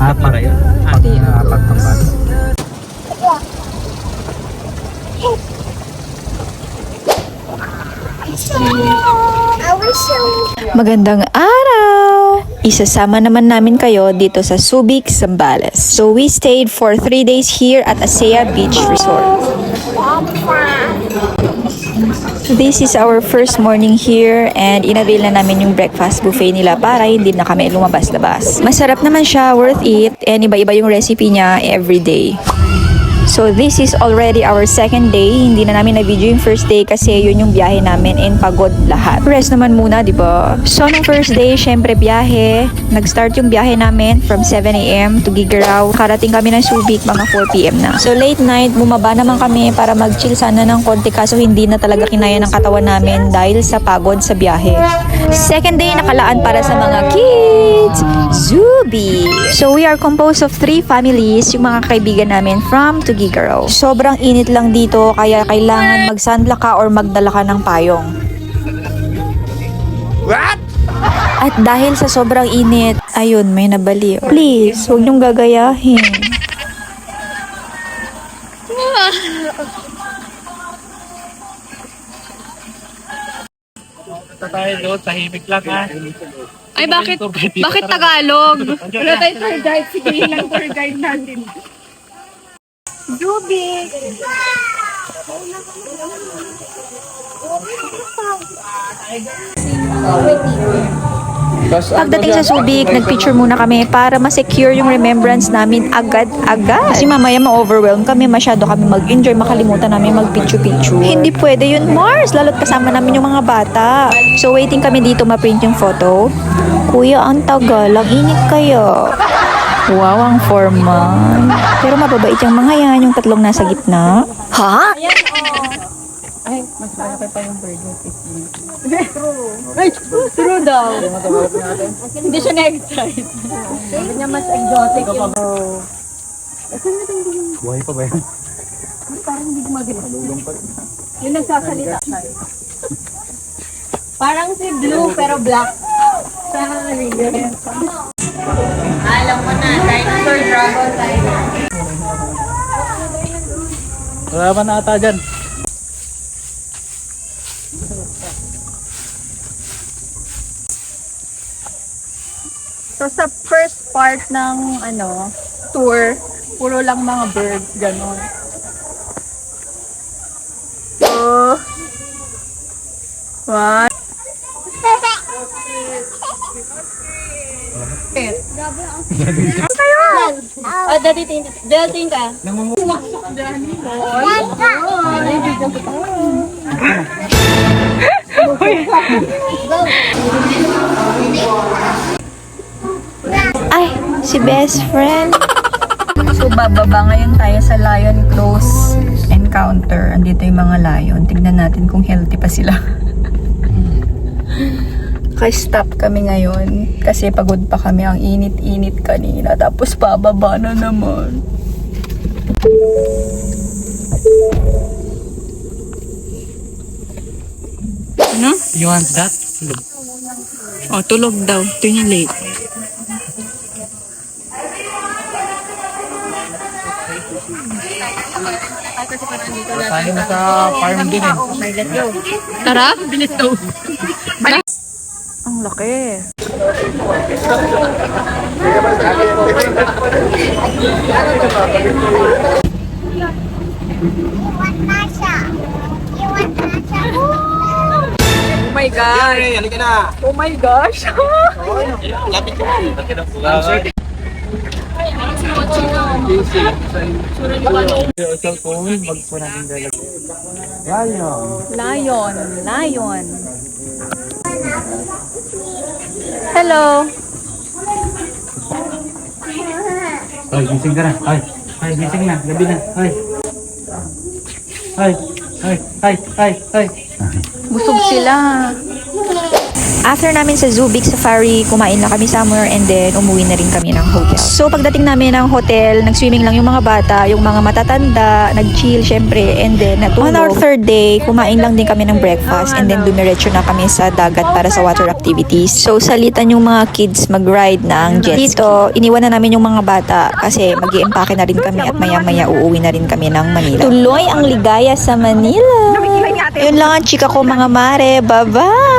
Apat. Apat pang bata. Magandang araw! Isasama naman namin kayo dito sa Subic, Zambales. So we stayed for 3 days here at Asea Beach Resort. This is our first morning here and inavail na namin yung breakfast buffet nila para hindi na kami lumabas-labas. Masarap naman siya, worth it, and iba-iba yung recipe niya every day. So this is already our second day. Hindi na namin na-video yung first day kasi yun yung biyahe namin and pagod lahat. Rest naman muna, di ba? So nung first day, syempre biyahe. Nag-start yung biyahe namin from 7 a.m. to Gigaraw. Karating kami ng Subic mga 4 p.m. na. So late night, bumaba naman kami para mag-chill sana ng konti kaso hindi na talaga kinaya ng katawan namin dahil sa pagod sa biyahe. Second day, nakalaan para sa mga kids. Zubi! So we are composed of 3 families, yung mga kaibigan namin from Tugigaraw. Sobrang init lang dito kaya kailangan mag-sunblock ka or magdala ka ng payong. What? At dahil sa sobrang init, ayun, may nabaliw. Please, huwag niyong gagayahin. Ito tayo doon, tahimik lang ha. Ay, bakit? Bakit Tagalog? Wala tayong tour guide. Sige lang tour guide natin. Dubi! Pagdating sa Subic, nagpicture muna kami para ma-secure yung remembrance namin agad-agad. Kasi mamaya ma-overwhelm kami, masyado kami mag-enjoy, makalimutan namin mag-picture-picture. Hindi pwede yun, Mars, lalo't kasama namin yung mga bata. So waiting kami dito ma-print yung photo. Kuya, ang tagal, ang init kayo. Wow, ang formal. Pero mababait yung mga yan, yung tatlong nasa gitna. Ha? Ay, mas malaki pa yung burger 15. Ay, true daw. Hindi siya na-excite. Hindi niya mas exotic yung... Buhay pa ba yan? Parang hindi gumagana. Yung nagsasalita siya. Parang si Blue pero black. Sa video. Alam mo na, dinosaur dragon tayo. Wala ba na ata dyan? So sa first part ng tour, puro lang mga birds, gano'n. So, what? Ah, dating ka. Ay, si best friend. So, bababa ngayon tayo sa Lion Close Encounter. Andito yung mga lion. Tignan natin kung healthy pa sila. Ka-stop kami ngayon kasi pagod pa kami. Ang init-init kanina. Tapos pababa na naman. Ano? You want that? Oh, tulog daw. Ito yung late. Tayo na sa farm din eh. Tara? Bilis daw. Ang laki. Oh my God. Halika na. Oh my gosh. Lapit ko. Cellphone, mag-po natin dalaga. Lion. Hello. Ay, gising ka na. Ay, gising na. Gabi na. Ay. Busog sila. After namin sa Zubik Safari, kumain na kami somewhere and then umuwi na rin kami ng hotel. So pagdating namin ng hotel, nag-swimming lang yung mga bata, yung mga matatanda, nag-chill syempre, and then natulog. On our third day, kumain lang din kami ng breakfast and then dumiretso na kami sa dagat para sa water activities. So salitan yung mga kids mag-ride ng jet ski. Dito, iniwan na namin yung mga bata kasi mag-i-empake na rin kami at maya-maya uuwi na rin kami ng Manila. Tuloy ang ligaya sa Manila. Yun lang ang chika ko mga mare. Bye-bye!